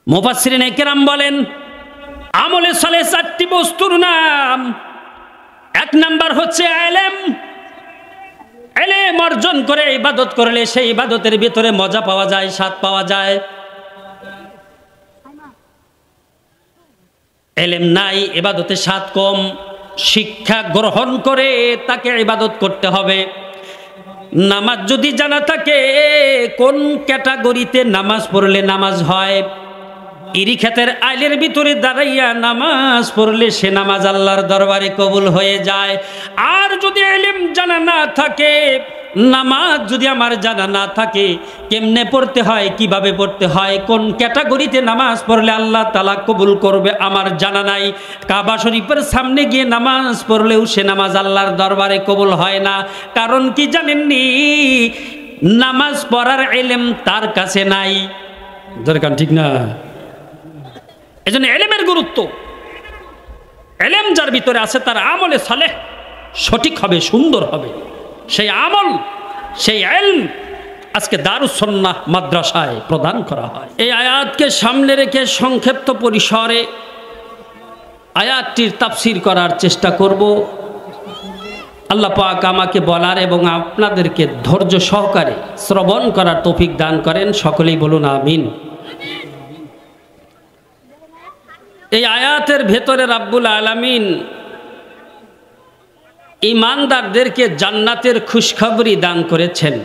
মুফাসসিরিনে কেরাম বলেন আমলে সালেহ চারটি বস্তুর নাম। এক নাম্বার হচ্ছে ইলম। ইলম অর্জন করে ইবাদত করলে সেই ইবাদতের ভিতরে মজা পাওয়া যায়, স্বাদ পাওয়া যায়। ইলম নাই, ইবাদতে স্বাদ কম। শিক্ষা গ্রহণ করে তাকে ইবাদত করতে হবে। নামাজ যদি জানা থাকে কোন ক্যাটাগরিতে নামাজ পড়লে নামাজ হয়, ইরি ক্ষেতের আইলের ভিতরে দাঁড়াইয়া নামাজ পড়লে সে নামাজ আল্লাহর দরবারে কবুল হয়ে যায়। আর যদি ইলম জানা না থাকে, নামাজ যদি আমার জানা না থাকে, কেমনে পড়তে হয়, কিভাবে পড়তে হয়, কোন ক্যাটাগরিতে নামাজ পড়লে আল্লাহ তাআলা কবুল করবে আমার জানা নাই, কাবা শরীফের সামনে গিয়ে নামাজ পড়লেও সে নামাজ আল্লাহর দরবারে কবুল হয় না। কারণ কি জানেননি? নামাজ পড়ার ইলম তার কাছে নাই। দরকার ঠিক না? এজন্য ইলমের গুরুত্ব। ইলম যার ভিতরে আছে তার আমলে সালেহ সঠিক হবে, সুন্দর হবে। সেই আমল, সেই ইলম আজকে দারুস সুন্নাহ মাদ্রাসায় প্রদান করা হয়। এই আয়াতকে সামনে রেখে সংক্ষিপ্ত পরিসরে আয়াতটির তাফসীর করার চেষ্টা করব। আল্লাহ পাক আমাকে বলার এবং আপনাদেরকে ধৈর্য সহকারে শ্রবণ করার তৌফিক দান করেন। সকলেই বলুন আমিন। এই আয়াতের ভেতরে রাব্বুল আলামিন ঈমানদারদেরকে জান্নাতের খুশখবরি দান করেছেন,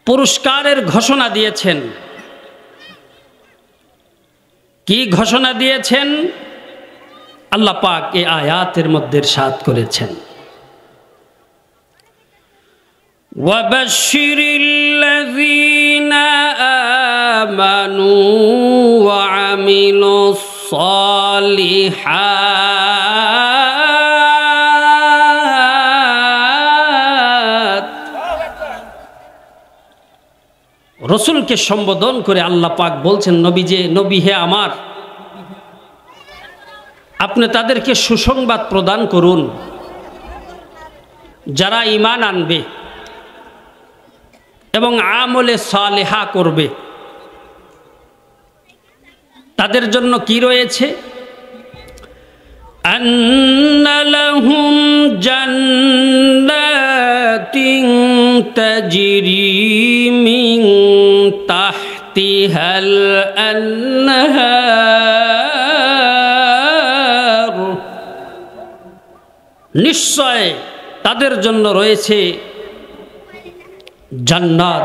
পুরস্কারের ঘোষণা দিয়েছেন। কি ঘোষণা দিয়েছেন? আল্লাহ পাক এই আয়াতের মধ্যে ইরশাদ করেছেন, ওয়াবাশশিরিল্লাযীনা আমানু ওয়া আমিলুস সালিহাত। রাসূলকে সম্বোধন করে আল্লাহ পাক বলছেন, নবী যে নবী হে আমার, আপনি তাদেরকে সুসংবাদ প্রদান করুন যারা ঈমান আনবে এবং আমলে সালেহা করবে। তাদের জন্য কি রয়েছে? আন্না লাহুম জান্নাতিন তাজরি মিন তাহতিহাল আনহার। নিশ্চয় তাদের জন্য রয়েছে জান্নাত,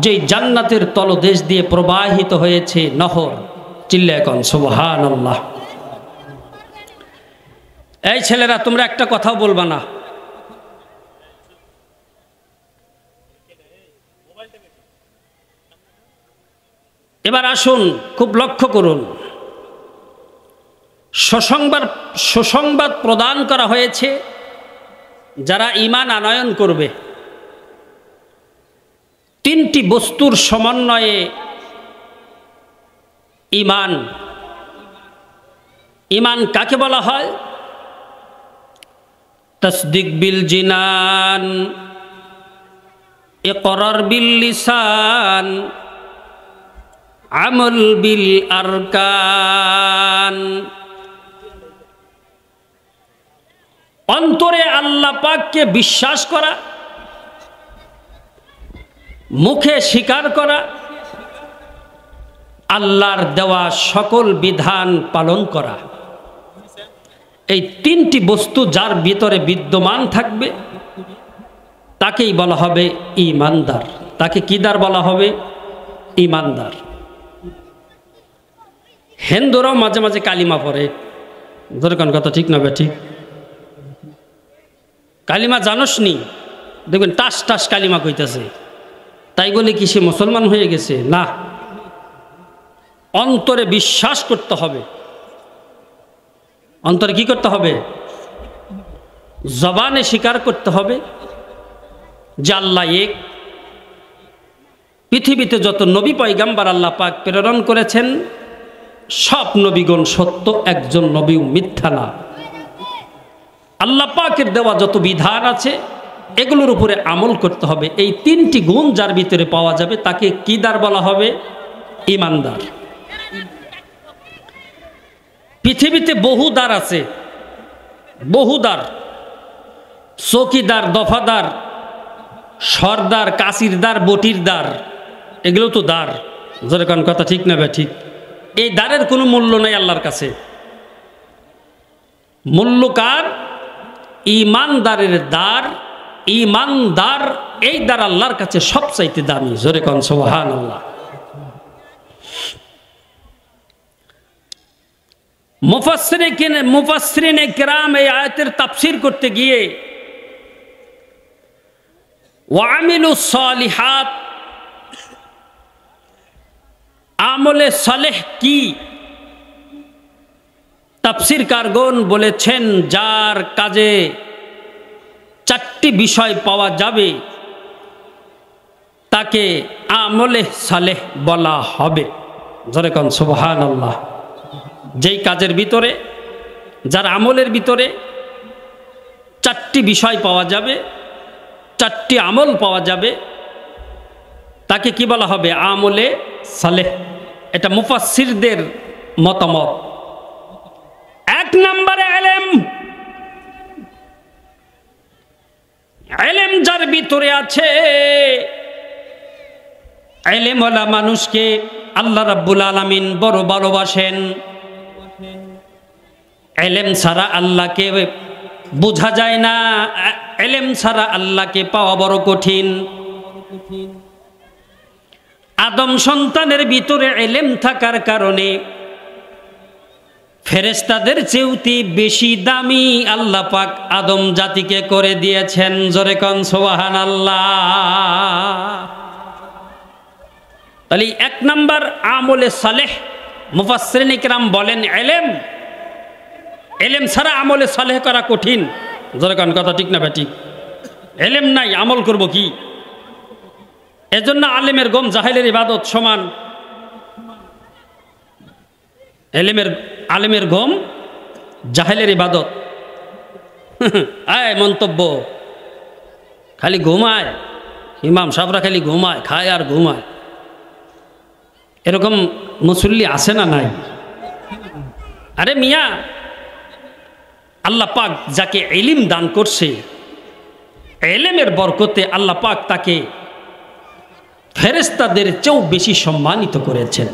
যেই জান্নাতের তলদেশ দিয়ে প্রবাহিত হয়েছে নহর। চিল্লায় কোন সুবহানাল্লাহ। এই ছেলেরা, তোমরা একটা কথাও বলবা না। এবার আসুন, খুব লক্ষ্য করুন। সুসংবাদ প্রদান করা হয়েছে যারা ঈমান আনয়ন করবে। তিনটি বস্তুর সমন্বয়ে ঈমান। ঈমান কাকে বলা হয়? তাসদিক বিল জিনান, ইকরার বিল লিসান, আমল বিল আরকান। অন্তরে আল্লাহ পাককে বিশ্বাস করা, মুখে স্বীকার করা, আল্লাহর দেওয়া সকল বিধান পালন করা। এই তিনটি বস্তু যার ভিতরে বিদ্যমান থাকবে তাকেই বলা হবে ঈমানদার। তাকে কিদার বলা হবে? ঈমানদার। হিন্দুরাও মাঝে মাঝে কালিমা পড়ে। দরকার কথা ঠিক না বে ঠিক? কালিমা জানোস নি? দেখবেন টাস টাস কালিমা কইতেছে। তাই বলে কি সে মুসলমান হয়ে গেছে? না, অন্তরে বিশ্বাস করতে হবে। অন্তরে কি করতে হবে? জবানে স্বীকার করতে হবে যে আল্লাহ এক। পৃথিবীতে যত নবী পয়গাম্বার আল্লাহ পাক প্রেরণ করেছেন সব নবীগণ সত্য, একজন নবীও মিথ্যা না। আল্লাহ পাকের দেওয়া যত বিধান আছে এগুলোর উপরে আমল করতে হবে। এই তিনটি গুণ যার ভিতরে পাওয়া যাবে তাকে কি দার বলা হবে? ইমানদার। পৃথিবীতে বহু দ্বার আছে, বহু দ্বার, চৌকিদার, দফাদার, সর্দার, কাশির দ্বার, বটির দ্বার, এগুলো তো দ্বার। যেরকম কথা ঠিক না ঠিক? এই দ্বারের কোনো মূল্য নাই আল্লাহর কাছে। মূল্য কার? ইমানদারের দ্বার। ইমানদার এই দ্বার আল্লাহর কাছে সবচাইতে দামি। জোরে কোন সুবহানাল্লাহ। মুফাসসিরিনে কিরাম এই আয়াতের তাফসীর করতে গিয়ে ওয়ামিলুস সালিহাত, আমলে সালেহ কি, তাফসীরকারগণ বলেছেন যার কাজে চারটি বিষয় পাওয়া যাবে তাকে আমলে সালেহ বলা হবে। জোরে কোন সুবহানাল্লাহ। যেই কাজের ভিতরে, যার আমলের ভিতরে চারটি বিষয় পাওয়া যাবে, চারটি আমল পাওয়া যাবে, তাকে কি বলা হবে? আমলে সালেহ। এটা মুফাসসিরদের মতামত। এক নম্বরে ইলম। ইলম যার ভিতরে আছে, ইলমওয়ালা মানুষকে আল্লাহ রাব্বুল আলামিন বড় ভালোবাসেন। ইলম ছাড়া আল্লাহকে বোঝা যায় না, ইলম ছাড়া আল্লাহকে পাওয়া বড় কঠিন। আদম সন্তানের ভিতরে ইলম থাকার কারণে ফেরেশতাদের চেয়েও বেশি দামি আল্লাহ পাক আদম জাতিকে করে দিয়েছেন। জোরে কোন সুবহানাল্লাহ। তাহলে এক নাম্বার আমলে সালেহ। মুফাসসিরিনে কিরাম বলেন ইলম, ইলম ছাড়া আমলে সালেহ করা কঠিন। জোরে কোন কথা ঠিক না ঠিক? ইলম নাই আমল করব কি? এজন্য আলেমের গম জাহেলের ইবাদত সমান। আলেমের গম জাহেলের ইবাদত। আয় মন্তব্য, খালি ঘুমায় ইমাম সাহেবরা, খালি ঘুমায়, খায় আর ঘুমায়। এরকম মুসল্লি আছে না নাই? আরে মিয়া, আল্লাহ পাক যাকে ইলম দান করছে, ইলমের বরকতে আল্লাহ পাক তাকে ফেরেশতাদের চেয়েও বেশি সম্মানিত করেছেন।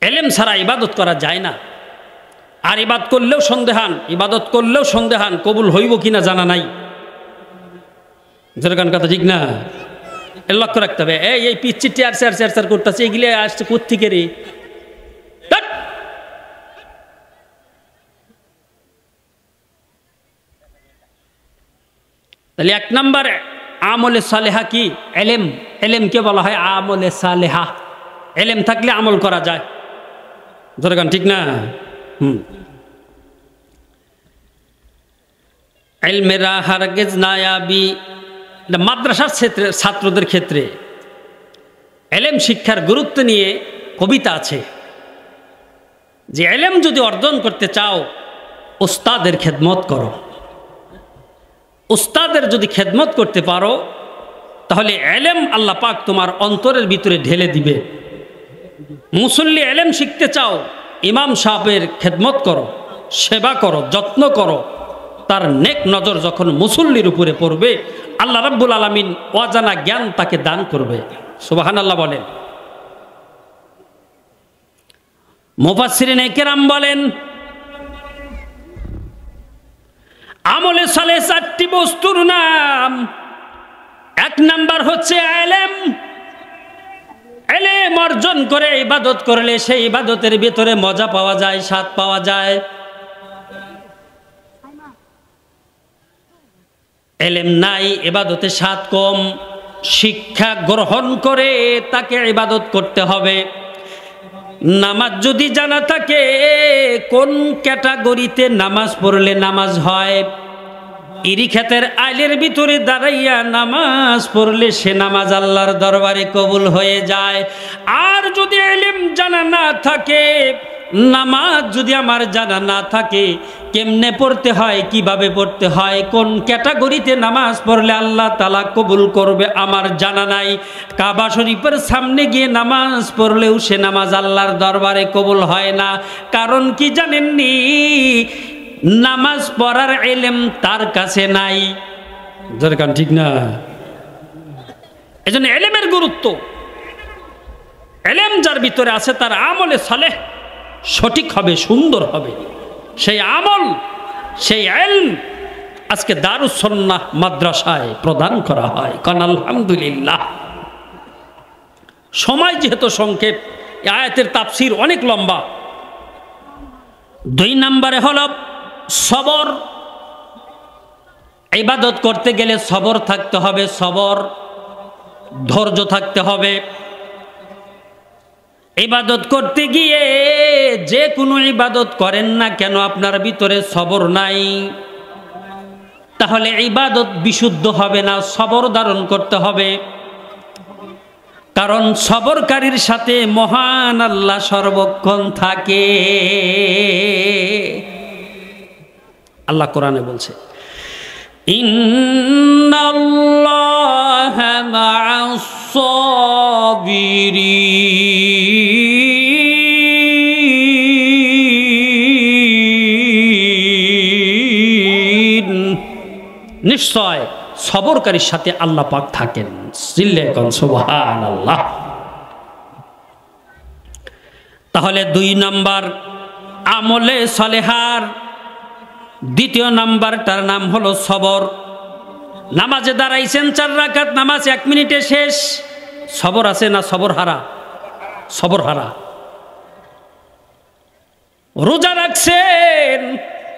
ইলম ছাড়া ইবাদত করা যায় না। আর ইবাদত করলেও সন্দেহান কবুল হইব কিনা জানা নাই। যেরকম কথা ঠিক না? লক্ষ্য রাখতে হবে। এই পিচ্ছি টেয়ার করতেছে, এগুলো আসছে কোত্থেকে রে? তাহলে এক নম্বর আমলে সালেহা কি? ইলম। ইলমকে বলা হয় আমলে সালেহা। ইলম থাকলে আমল করা যায়। যেরকম ঠিক না? ইলমেরা হারগিজ নায়াবি। মাদ্রাসার ছাত্রদের ক্ষেত্রে ইলম শিক্ষার গুরুত্ব নিয়ে কবিতা আছে যে ইলম যদি অর্জন করতে চাও উস্তাদের খেদমত করো। উস্তাদের যদি খেদমত করতে পারো তাহলে ইলম আল্লাহ পাক তোমার অন্তরের ভিতরে ঢেলে দিবে। মুসল্লি ইলম শিখতে চাও, ইমাম সাহেবের খেদমত করো, সেবা করো, যত্ন করো। তার নেক নজর যখন মুসল্লির উপরে পড়বে আল্লাহ রাব্বুল আলামিন অজানা জ্ঞান তাকে দান করবে। সুবহানাল্লাহ বলেন। মুফাসসিরিনে কিরাম বলেন আমলে সালেহ চারটি বস্তুর নাম। এক নাম্বার হচ্ছে ইলম। ইলম অর্জন করে ইবাদত করলে সেই ইবাদতের ভিতরে মজা পাওয়া যায়, স্বাদ পাওয়া যায়। ইলম নাই, ইবাদতে স্বাদ কম। শিক্ষা গ্রহণ করে তাকে ইবাদত করতে হবে। নামাজ যদি জানা থাকে কোন ক্যাটাগরিতে নামাজ পড়লে নামাজ হয়, ইরি ক্ষেতের আইলের ভিতরে দাঁড়াইয়া নামাজ পড়লে সে নামাজ আল্লাহর দরবারে কবুল হয়ে যায়। আর যদি ইলম জানা না থাকে, নামাজ যদি আমার জানা না থাকে, কেমনে পড়তে হয়, কিভাবে পড়তে হয়, কোন ক্যাটাগরিতে নামাজ পড়লে আল্লাহ তাআলা কবুল করবে আমার জানা নাই। কাবা শরীফের সামনে গিয়ে নামাজ পড়লেও সে নামাজ আল্লাহর দরবারে কবুল হয় না। কারণ কি জানেননি? নামাজ পড়ার ইলম তার কাছে নাই। দরকার ঠিক না? এজন্য ইলমের গুরুত্ব, ইলম যার ভিতরে আছে তার আমলে সালেহ সঠিক হবে, সুন্দর হবে। সেই আমল, সেই ইলম আজকে দারুস সুন্নাহ মাদ্রাসায় প্রদান করা হয়। কারণ আলহামদুলিল্লাহ, সময় যেহেতু সংক্ষেপ, এই আয়াতের তাফসীর অনেক লম্বা। 2 নম্বরে হলো সবর। ইবাদত করতে গেলে সবর থাকতে হবে, সবর, ধৈর্য থাকতে হবে। ইবাদত করতে গিয়ে যে কোনো ইবাদত করেন না কেন আপনার ভিতরে সবর নাই, তাহলে ইবাদত বিশুদ্ধ হবে না। সবর ধারণ করতে হবে, কারণ সবরকারীর সাথে মহান আল্লাহ সর্বক্ষণ থাকে। আল্লাহ কোরআনে বলছে, ইন্নাল্লাহা মা'আস সাবিরিন, নিশ্চয় সবরকারীর সাথে আল্লাহ পাক থাকেন। সুবহানাল্লাহ। তাহলে 2 নম্বর আমলে সালেহার 2য় নাম্বারটার নাম হলো সবর। নামাজে দাঁড়াইছেন 4 রাকাত নামাজ 1 মিনিটে শেষ, সবর আছে না? সবর হারা, সবর হারা। রোজা রাখছেন,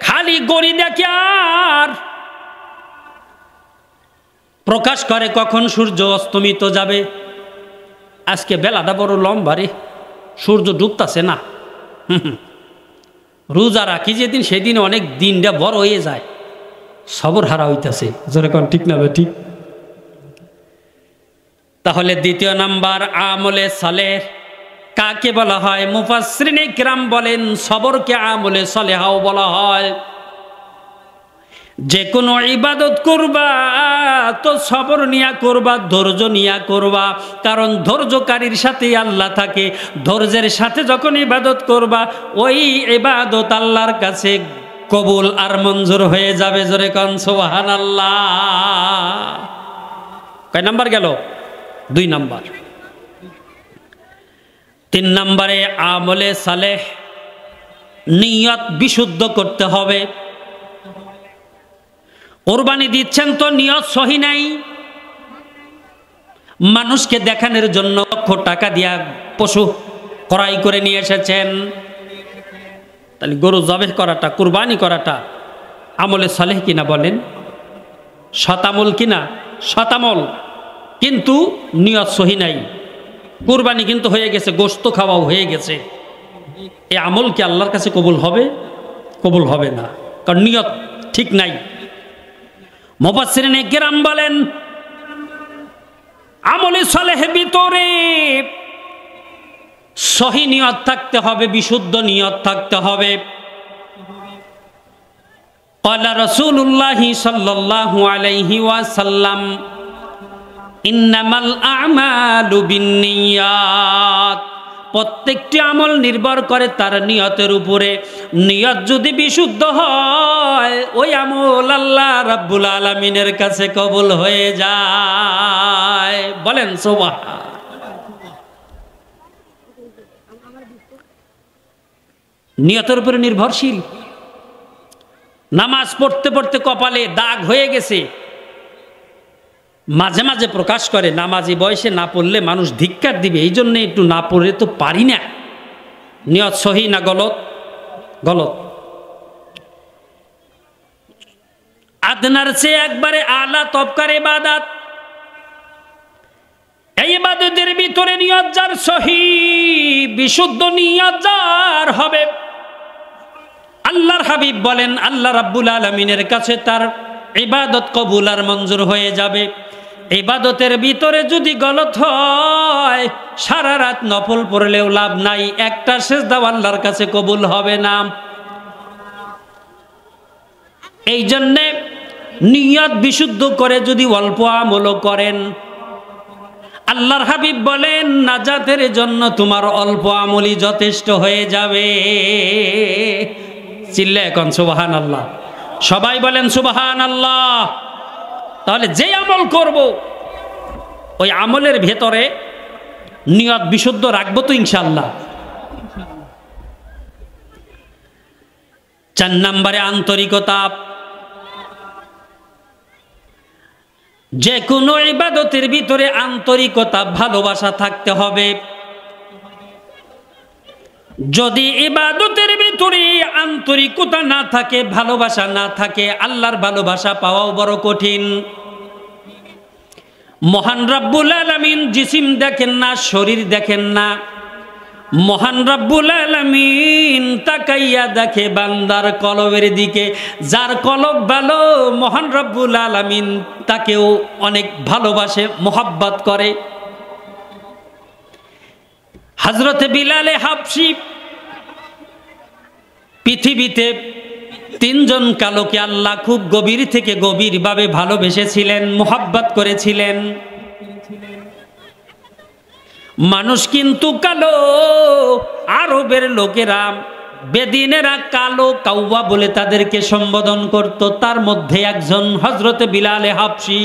খালি গড়ি দেখে আর প্রকাশ করে কখন সূর্য অস্তমিত যাবে। আজকে বেলাটা বড় লম্বা রে, সূর্য ডুবতাছে না। রোজা রাখি যেদিন সেদিন অনেক দিনটা বড় হয়ে যায়, সবর হারা হইতেছে। যেরকম ঠিক না ঠিক? তাহলে 2য় নাম্বার আমলে সালেহ কাকে বলা হয়? মুফাসসিরিনে কিরাম বলেন সবরকে আমলে সালেহাও বলা হয়। যে কোনো ইবাদত করবা তো সবর নিয়া করবা, ধৈর্য নিয়া করবা, কারণ ধৈর্যকারীর সাথে আল্লাহ থাকে। ধৈর্যের সাথে যখন ইবাদত করবা ওই ইবাদত আল্লাহর কাছে কবুল আর মঞ্জুর হয়ে যাবে। জোরে কোন সুবহানাল্লাহ। কয় নাম্বার গেল? 2 নাম্বার। 3 নম্বরে আমলে সালেহ নিয়ত বিশুদ্ধ করতে হবে। কোরবানি দিচ্ছেন তো নিয়ত সহি নাই, মানুষকে দেখানোর জন্য লক্ষ টাকা দিয়া পশু ক্রয় করে নিয়ে এসেছেন, তাহলে গরু জবেহ করাটা, কুরবানি করাটা আমলে সালেহ কিনা বলেন? শতামল কিনা? শতামল, কিন্তু নিয়ত সহি নাই। কুরবানি কিন্তু হয়ে গেছে, গোশত খাওয়াও হয়ে গেছে, এই আমল কি আল্লাহর কাছে কবুল হবে? কবুল হবে না, কারণ নিয়ত ঠিক নাই। মুফাসসিরিনে কিরাম বলেন আমলে সালেহের ভিতরে সহি নিয়ত থাকতে হবে, বিশুদ্ধ নিয়ত থাকতে হবে। ক্বালা রাসূলুল্লাহ সাল্লাল্লাহু আলাইহি ওয়াসাল্লাম ইন্নামাল আ'মালু বিন্নিয়াত, প্রত্যেকটি আমল নির্ভর করে তার নিয়তের উপরে। নিয়ত যদি বিশুদ্ধ হয় ওই আমল আল্লাহ রাব্বুল আলামিনের কাছে কবুল হয়ে যায়। বলেন সুবহান। নিয়তের উপরে নির্ভরশীল। নামাজ পড়তে পড়তে কপালে দাগ হয়ে গেছে, মাঝে মাঝে প্রকাশ করে নামাজি বয়সে না পড়লে মানুষ ধিক্কার দিবে, এই জন্য একটু না পড়ে তো পারি না। নিয়ত সহি না গলত? গলত। আদনার চেয়ে একবারে আলা তবকার ইবাদত, এই ইবাদতের ভিতরে নিয়ত যার সহি, বিশুদ্ধ নিয়ত যার হবে, আল্লাহর হাবিব বলেন আল্লাহ রাব্বুল আলামিনের কাছে তার ইবাদত কবুল আর মঞ্জুর হয়ে যাবে। ইবাদতের ভিতরে যদি গলত হয় সারা রাত নফল পড়লেও লাভ নাই, একটা সিজদাও আল্লাহর কাছে কবুল হবে না। এই জন্যে নিয়ত বিশুদ্ধ করে যদি অল্প আমলও করেন, আল্লাহর হাবিব বলেন নাজাতের জন্য তোমার অল্প আমলই যথেষ্ট হয়ে যাবে। চিল্লায় এখন সুবহানাল্লাহ, সবাই বলেন সুবহানাল্লাহ। তাহলে যে আমল করব ওই আমলের ভেতরে নিয়ত বিশুদ্ধ রাখবো তো ইনশাআল্লাহ। 4 নম্বরে আন্তরিকতা। যে কোনো ইবাদতের ভিতরে আন্তরিকতা, ভালোবাসা থাকতে হবে। যদি ইবাদতের ভিতরে আন্তরিকতা না থাকে, ভালোবাসা না থাকে, আল্লাহর ভালোবাসা পাওয়াও বড় কঠিন। মহান রব্বুল আলামিন জিসিম দেখেন না, শরীর দেখেন না, মহান রব্বুল আলামিন তাকাইয়া দেখে বান্দার কলবের দিকে। যার কলব ভালো, মহান রব্বুল আলামিন তাকেও অনেক ভালোবাসে, মোহাব্বত করে। হযরতে বিলালে হাবশী পৃথিবীতে 3 জন কালোকে আল্লাহ খুব গভীর থেকে গভীরভাবে ভালোবেসেছিলেন, মোহাব্বত করেছিলেন। মানুষ কিন্তু কালো, আরবের লোকেরা বেদিনেরা কালো কাউয়া বলে তাদেরকে সম্বোধন করত। তার মধ্যে একজন হযরতে বিলালে হাবশী।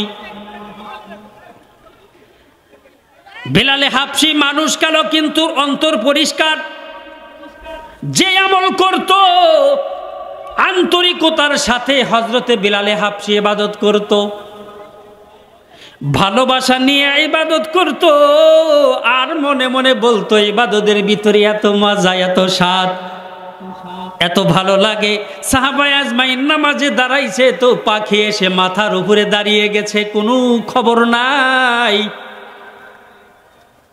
বিলালে হাবশী মানুষ কালো কিন্তু অন্তর পরিষ্কার। যে আমল করত আন্তরিকতার সাথে হযরতে বিলালে হাবশী ইবাদত করত, ভালোবাসা নিয়ে ইবাদত করত, আর মনে মনে বলতো ইবাদতের ভিতরে এত মজা, এত স্বাদ, এত ভালো লাগে। সাহাবায়ে আজমাইন নামাজে দাঁড়াইছে তো পাখি এসে মাথার উপরে দাঁড়িয়ে গেছে, কোনো খবর নাই,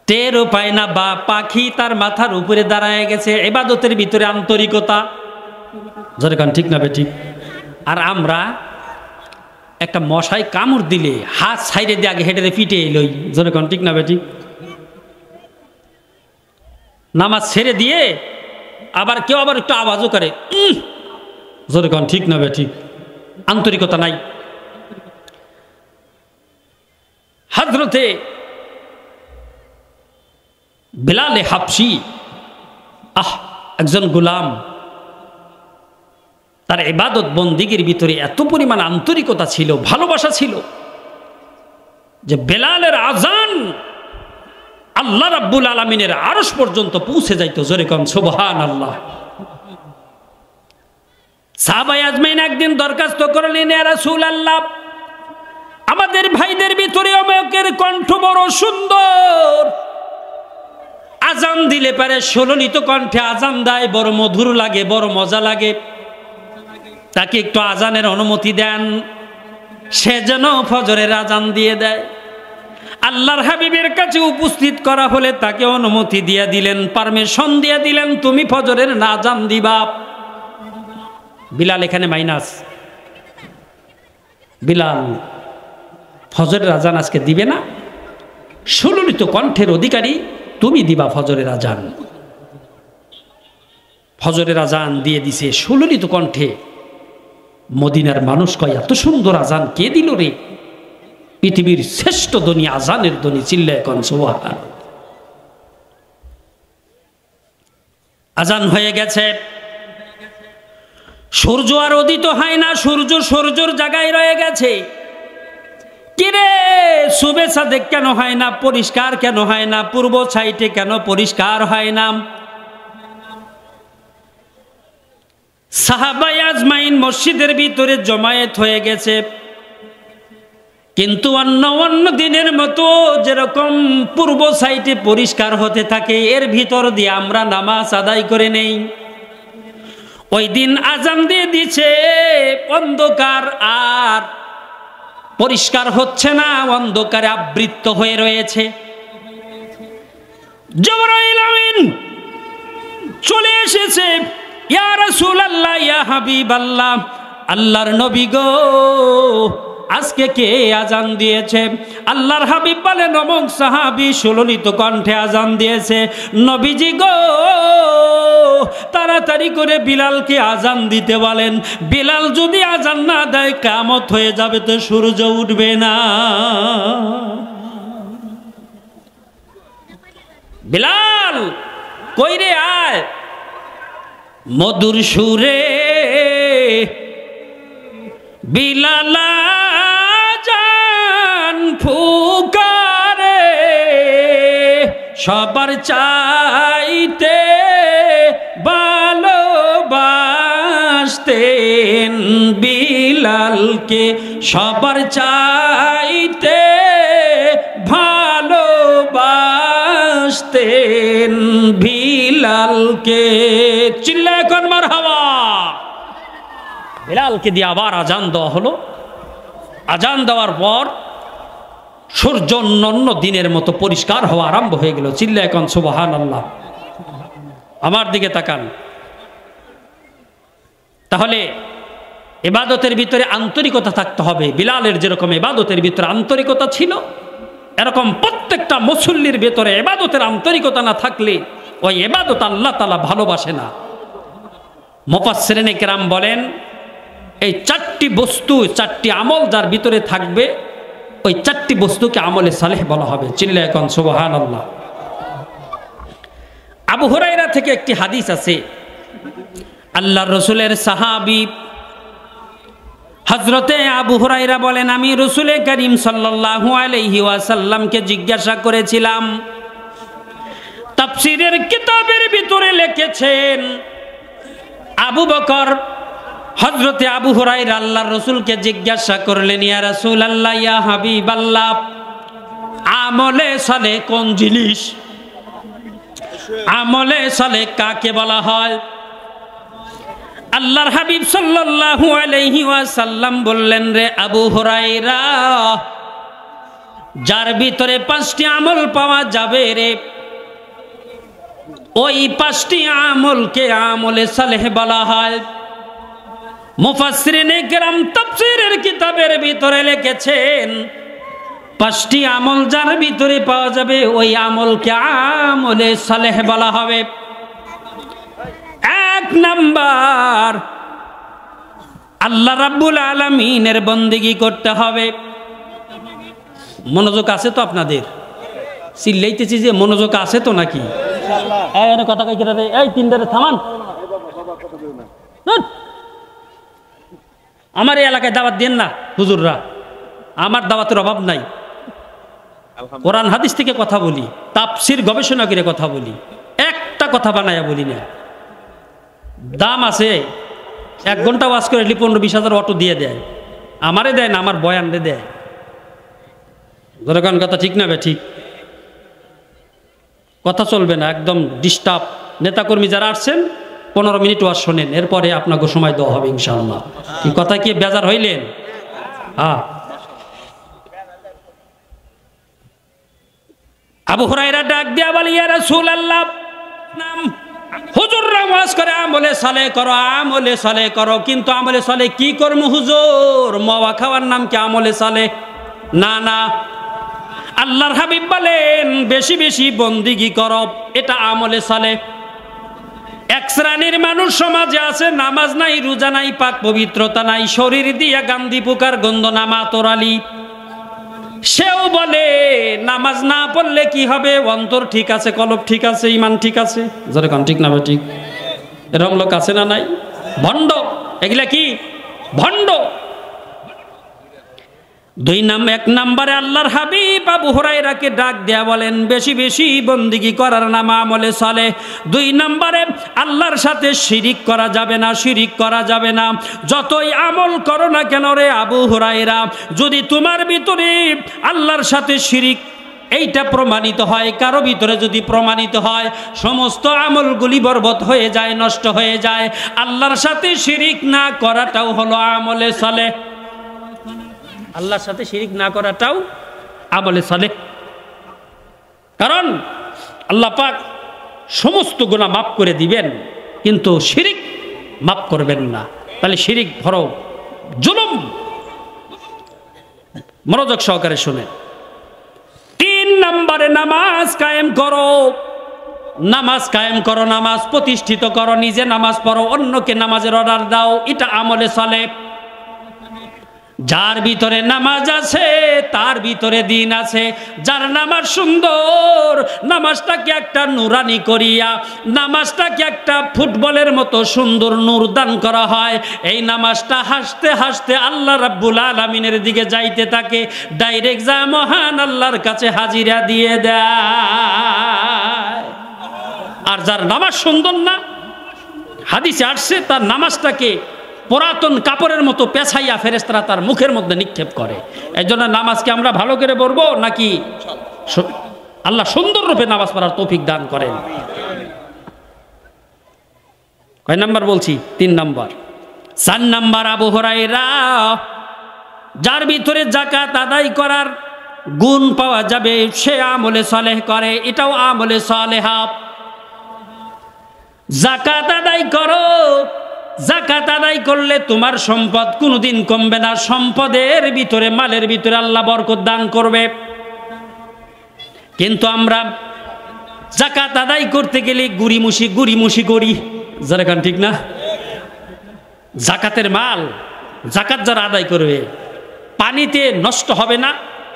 টেরও পায় না, বা পাখি তার মাথার উপরে দাঁড়ায় গেছে। ইবাদতের ভিতরে আন্তরিকতা, জোরে কান ঠিক না বেঠিক? আর আমরা একটা মশাই কামড় দিলে হাত ছাইড়ে দিয়ে আগে হেঁটে পিটে লই, জোরে কান ঠিক না বেঠিক? নামাজ ছেড়ে দিয়ে আবার কেউ আবার একটু আওয়াজও করে, জোরে কান ঠিক না বেঠিক? আন্তরিকতা নাই। হযরতে বিলালে হাবশী একজন গোলাম, তার ইবাদত বন্দিগির ভিতরে এত পরিমাণ আন্তরিকতা ছিল, ভালোবাসা ছিল যে বেলালের আজান আল্লাহ রাব্বুল আলামিনের আরশ পর্যন্ত পৌঁছে যাইত। জোরে কোন সুবহানাল্লাহ। সাহাবায়ে আজমাইন একদিন দরখাস্ত করলেন, ইয়া রাসূলুল্লাহ, আমাদের ভাইদের ভিতরে অমুকের কণ্ঠ বড় সুন্দর, আজান দিলে পারে সুললিত কণ্ঠে আজান দেয়, বড় মধুর লাগে, বড় মজা লাগে, তাকে একটু আজানের অনুমতি দেন, সে যেন ফজরের আজান দিয়ে দেয়। আল্লাহর হাবিবের কাছে উপস্থিত করা হলে তাকে অনুমতি দিয়ে দিলেন, পারমিশন দিয়ে দিলেন, তুমি ফজরের আজান দিবা। বিলাল এখানে মাইনাস। বিলাল ফজরের আজান আজকে দিবে না, সুললিত কণ্ঠের অধিকারী তুমি দিবা ফজরের আজান। ফজরের আজান দিয়ে দিছে সুললিত কণ্ঠে। মদিনার মানুষ কয়, এত সুন্দর আজান কে দিল রে? পৃথিবীর শ্রেষ্ঠ ধ্বনি, আজানের ধ্বনি, চিল্লায় কোন সুবহান। আজান হয়ে গেছে, সূর্য আর উদিত হয় না, সূর্যর জায়গায় রয়ে গেছে। কিরে সুবে সাদেক কেন হয় না, পরিষ্কার কেন হয় না, পূর্ব সাইডে কেন পরিষ্কার হয় না? সাহাবায়ে আজমাইন মসজিদের ভিতরে জমায়েত হয়ে গেছে, কিন্তু অন্য দিনের মতো যেরকম পূর্ব সাইডে পরিষ্কার হতে থাকে, এর ভিতর দিয়ে আমরা নামাজ আদায় করে নেই। ওই দিন আজান দিয়ে দিছে, অন্ধকার আর পরিষ্কার হচ্ছে না, অন্ধকারে আবৃত হয়ে রয়েছে। জিবরাইল আমিন চলে এসেছে, ইয়া রাসূলুল্লাহ, ইয়া হাবিবাল্লাহ, আল্লাহর নবী গো, আজকে কে আজান দিয়েছে? আল্লাহর হাবিব বলেন অমুক সাহাবী সুললিত কণ্ঠে আজান দিয়েছে। নবীজি গো তাড়াতাড়ি করে বিলালকে আজান দিতে বলেন। বিলাল যদি আজান না দেয় কিয়ামত হয়ে যাবে, তো সূর্য উঠবে না। বিলাল কই রে আয়। মধুর সুরে বিলাল আজান ফুকারে, সবার চাইতে ভালোবাসতেন বিলালকে, সবার চাইতে ভালোবাসতেন বিলালকে। চিল্লা এখন মারহাবা। বিলালকে দিয়ে আবার আজান দেওয়া হলো। আজান দেওয়ার পর সূর্য অন্যান্য দিনের মতো পরিষ্কার হওয়া আরম্ভ হয়ে গেল। চিল্লা এখন সুবহানাল্লাহ। আমার দিকে তাকান। তাহলে ইবাদতের ভিতরে আন্তরিকতা থাকতে হবে। বিলালের যেরকম ইবাদতের ভিতরে আন্তরিকতা ছিল, এরকম প্রত্যেকটা মুসল্লির ভিতরে ইবাদতের আন্তরিকতা না থাকলে ওই ইবাদত আল্লাহ তাআলা ভালোবাসে না। মুফাসসিরিনে কেরাম বলেন এই চারটি বস্তু, চারটি আমল যার ভিতরে থাকবে, ওই চারটি বস্তুকে আমলে সালেহ বলা হবে। চিল্লায়ে এখন সুবহানাল্লাহ। আবু হুরায়রা থেকে একটি হাদিস আছে। আল্লাহর রাসূলের সাহাবী হযরতে আবু হুরায়রা বলেন আমি রাসূল করিম সাল্লাল্লাহু আলাইহি ওয়াসাল্লামকে জিজ্ঞাসা করেছিলাম, তাফসীরের কিতাবের ভিতরে লিখেছেন আবু বকর হযরতে আবু হুরায়রা আল্লাহর রাসূলকে জিজ্ঞাসা করলেন, ইয়া রাসূলুল্লাহ ইয়া হাবিবাল্লাহ, আমলে সালেহ কোন জিনিস? আমলে সালেহ কাকে বলা হয়? আল্লাহর হাবিব সাল্লাল্লাহু আলাইহি ওয়াসাল্লাম বললেন, রে আবু হুরায়রা, যার ভিতরে 5টি আমল পাওয়া যাবে রে, ওই 5টি আমলকে আমলে সালেহ বলা হয়। মুফাসসিরিনে কেরাম তাফসীরের কিতাবের ভিতরে লিখেছেন 5টি আমল যার ভিতরে পাওয়া যাবে ওই আমলকে আমলে সালেহ বলা হবে। 1 নাম্বার, আল্লাহ রাব্বুল আলামিনের বন্দেগী করতে হবে। মনোযোগ আছে তো আপনাদের? চিল্লাইতেছি যে মনোযোগ আছে তো নাকি? ইনশাআল্লাহ। কথা কই কিরা রে? এই তিনটারে থামান। আমার এই এলাকায় দাওয়াত দেন না হুজুররা, আমার দাওয়াতের অভাব নাই। কোরআন হাদিস থেকে কথা বলি, তাফসীর গবেষণা করে কথা বলি, একটা কথা বানায়া বলি না। দাম আছে, 1 ঘন্টা ওয়াজ করে 15-20 হাজার অটো দিয়ে দেয়, আমারে দেয় না, আমার বয়ানরে দেয়। ধরেন কথা ঠিক না বে? ঠিক কথা চলবে না, একদম ডিস্টার্ব। নেতাকর্মী যারা আসছেন 15 মিনিট ওয়াজ শোনেন, এরপরে আপনাকে সময় দেওয়া হবে ইনশাআল্লাহ। কি কথা কি বেজার হইলেন? হ্যাঁ। আবু হুরায়রা ডাক দিয়া বলে, ইয়া রাসূলুল্লাহ, হুজুররা ওয়াজ করে আমলে সালেহ করো, আমলে সালেহ করো, কিন্তু আমলে সালেহ কি করব হুজুর? মাওয়া খাওয়ার নাম কি আমলে সালেহ? না না, আল্লাহর হাবিব বলেন বেশি বেশি বন্দেগী করো, এটা আমলে সালেহ। 1 শ্রেণীর মানুষ সমাজে আছে, নামাজ নাই, রোজা নাই, পাক পবিত্রতা নাই, শরীর দিয়া গান্ধী পোকার গন্ধ নামা তোরালি। সেও বলে নামাজ না পড়লে কি হবে? অন্তর ঠিক আছে, কলব ঠিক আছে, ইমান ঠিক আছে। যেরকম ঠিক না ভাই? ঠিক। এরকম লোক আছে না নাই? ভণ্ড। এগুলা কি? ভণ্ড। 1 নম্বরে আল্লাহর হাবিব আবু হুরায়রাকে ডাক দেয়া বলেন বেশি বেশি বন্দেগী করার নাম আমলে সালেহ। 2 নম্বরে আল্লাহর সাথে শিরিক করা যাবে না, শিরিক করা যাবে না। যতই আমল করো না কেন রে আবু হুরায়রা, যদি তোমার ভিতরে আল্লাহর সাথে শিরিক এইটা প্রমাণিত হয়, কারো ভিতরে যদি প্রমাণিত হয়, সমস্ত আমলগুলি বরবাদ হয়ে যায়, নষ্ট হয়ে যায়। আল্লাহর সাথে শিরিক না করাটাও হলো আমলে সালেহ। আল্লাহর সাথে শিরিক না করাটাও আমলে সালেহ। কারণ আল্লাহ পাক সমস্ত গুনাহ মাফ করে দিবেন, কিন্তু শিরিক মাফ করবেন না। তাহলে শিরিক বড় জুলুম। মনোযোগ সহকারে শুনে। 3 নম্বরে নামাজ কায়েম করো। নামাজ কায়েম করো, নামাজ প্রতিষ্ঠিত করো, নিজে নামাজ পড়ো, অন্যকে নামাজের অর্ডার দাও, এটা আমলে চলে। যার ভিতরে নামাজ আছে তার ভিতরে দিন আছে। যার নামাজ সুন্দর, নামাজটাকে একটা নুরানি করিয়া, নামাজটাকে একটা ফুটবলের মতো সুন্দর নূর দান করা হয়। এই নামাজটা হাসতে হাসতে আল্লাহ রাব্বুল আলামিনের দিকে যাইতে থাকে, ডাইরেক্ট যা মহান আল্লাহর কাছে হাজিরা দিয়ে দেয়। আর যার নামাজ সুন্দর না, হাদিসে আসছে তার নামাজটাকে পুরাতন কাপড়ের মতো পেছাইয়া ফেরেশতারা তার মুখের মধ্যে নিক্ষেপ করে। এই জন্য নামাজকে আমরা ভালো করে পড়বো, নাকি আল্লাহ সুন্দর রূপে নামাজ পড়ার তৌফিক দান করেন। কয় নাম্বার বলছি? 3 নাম্বার। 4 নাম্বার, আবু হুরায়রা, যার ভিতরে যাকাত আদায় করার গুণ পাওয়া যাবে সে আমলে সালেহ করে, এটাও আমলে সালেহা। যাকাত আদায় করো, যাকাত আদায় করলে তোমার সম্পদ কোনোদিন কমবে না, সম্পদের ভিতরে, মালের ভিতরে আল্লাহ বরকত দান করবে। কিন্তু আমরা যাকাত আদায় করতে গেলে গুড়িমুষি করি, যারা কান ঠিক না? যাকাতের মাল, যাকাত যারা আদায় করবে, পানিতে নষ্ট হবে না,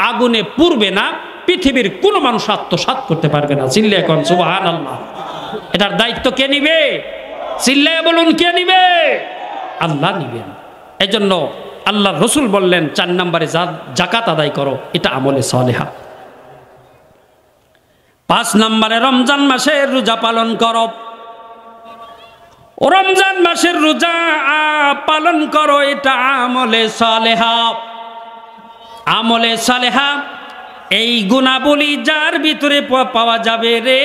আগুনে পুড়বে না, পৃথিবীর কোনো মানুষ আত্মসাৎ করতে পারবে না। চিল্লায়ে এখন সুবহানাল্লাহ। এটার দায়িত্ব কে নিবে? চিল্লায়ে বলুন, কে নিবে? আল্লাহ নিবেন। এই জন্য আল্লাহর রাসূল বললেন 4 নম্বরে যাকাত আদায় করো, এটা আমলে সালেহা। 5 নম্বরে রমজান মাসের রোজা পালন করো। রমজান মাসের রোজা পালন করো, এটা আমলে সালেহা। আমলে সালেহা, এই গুণাবলী যার ভিতরে পাওয়া যাবে রে,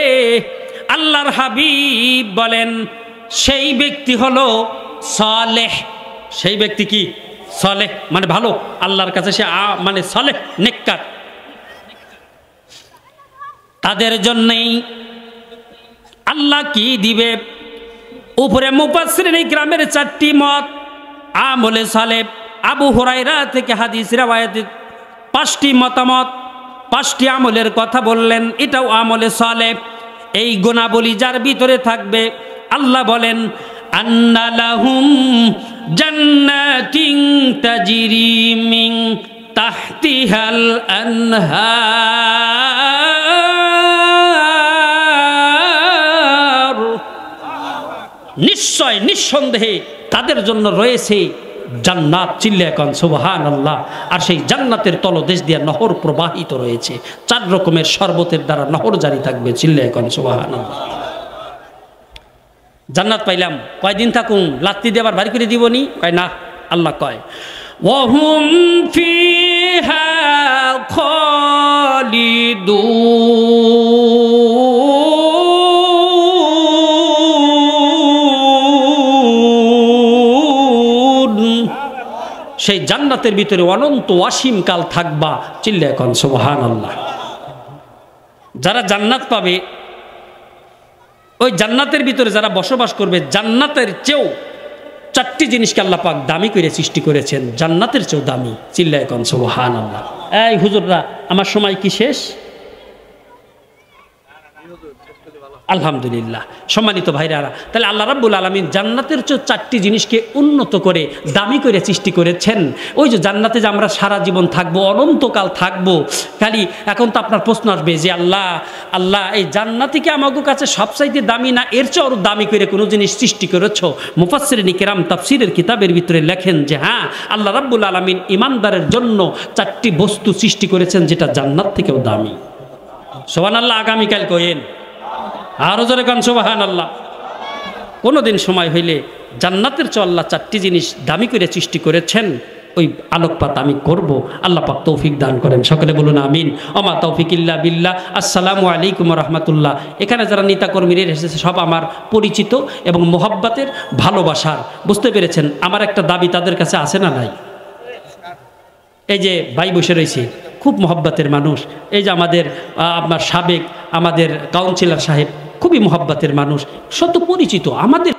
আল্লাহর হাবিব বলেন সেই ব্যক্তি হলো সালেহ। সেই ব্যক্তি কি? সালেহ, মানে ভালো, আল্লাহর কাছে সে মানে সালেহ, নেককার। তাদের জন্যই আল্লাহ কি দিবে? উপরে মুফাসসিরিন ইকরামের 4টি মত আমলে সালেহ। আবু হুরায়রা থেকে হাদিস riwayat 5টি মতামত, 5টি আমলের কথা বললেন, এটাও আমলে সালেহ। এই গুণাবলী যার ভিতরে থাকবে, আল্লাহ বলেন আন্না লাহুম জান্নাতিন তাজরি মিন তাহতিহাল আনহার। নিশ্চয়, নিঃসন্দেহে তাদের জন্য রয়েছে জান্নাত। চিল্লায়ে এখন সুবহানাল্লাহ। আর সেই জান্নাতের তলদেশ দিয়ে নহর প্রবাহিত রয়েছে, 4 রকমের শরবতের দ্বারা নহর জারি থাকবে। চিল্লায়ে এখন সুবহানাল্লাহ। জান্নাত পাইলাম, কয়দিন থাকুন? লাত্তি দিয়ে আবার বাড়ি করে দিবনি? কয় না, আল্লাহ কয় ওয়াহুম ফিহা খালিদুন। সেই জান্নাতের ভিতরে অনন্ত অসীম কাল থাকবা। চিল্লায়ে এখন সুবহানাল্লাহ। যারা জান্নাত পাবে, ওই জান্নাতের ভিতরে যারা বসবাস করবে, জান্নাতের চেয়েও 4টি জিনিসকে আল্লাহ পাক দামি করে সৃষ্টি করেছেন, জান্নাতের চেয়েও দামি। চিল্লায়ে এখন সুবহানাল্লাহ। এই হুজুররা, আমার সময় কি শেষ? আলহামদুলিল্লাহ। সম্মানিত ভাইরা, তাহলে আল্লাহ রাব্বুল আলামিন জান্নাতের চেয়ে 4টি জিনিসকে উন্নত করে দামি করে সৃষ্টি করেছেন। ওই যে জান্নাতে যে আমরা সারা জীবন থাকবো, অনন্তকাল থাকবো, খালি এখন তো আপনার প্রশ্ন আসবে যে আল্লাহ এই জান্নাতিকে আমাদের কাছে সবচাইতে দামি না, এর চেয়ে আরো দামি করে কোনো জিনিস সৃষ্টি করেছো? মুফাসসিরিন কিরাম তাফসীরের কিতাবের ভিতরে লেখেন যে হ্যাঁ, আল্লাহ রাব্বুল আলামিন ইমানদারের জন্য 4টি বস্তু সৃষ্টি করেছেন যেটা জান্নাত থেকেও দামি। সুবহানাল্লাহ। আগামীকাল কইেন আরো জোরে কান সুবহানাল্লাহ। কোনোদিন সময় হইলে জান্নাতের চেয়ে আল্লাহ 4টি জিনিস দামি করে সৃষ্টি করেছেন, ওই আলোকপাত আমি করব। আল্লাহ পাক তৌফিক দান করেন। সকলে বলুন আমিন। ওমা তৌফিক ইল্লা বিল্লাহ। আসসালামু আলাইকুম ওয়া রাহমাতুল্লাহ। এখানে যারা নেতাকর্মীরা এসেছে সব আমার পরিচিত এবং মোহাব্বতের, ভালোবাসার। বুঝতে পেরেছেন? আমার একটা দাবি তাদের কাছে আছে না নাই? এই যে ভাই বসে রয়েছে, খুব মোহাব্বতের মানুষ। এই যে আমাদের আপনার সাবেক আমাদের কাউন্সিলর সাহেব, খুবই মোহাব্বতের মানুষ, শত পরিচিত আমাদের।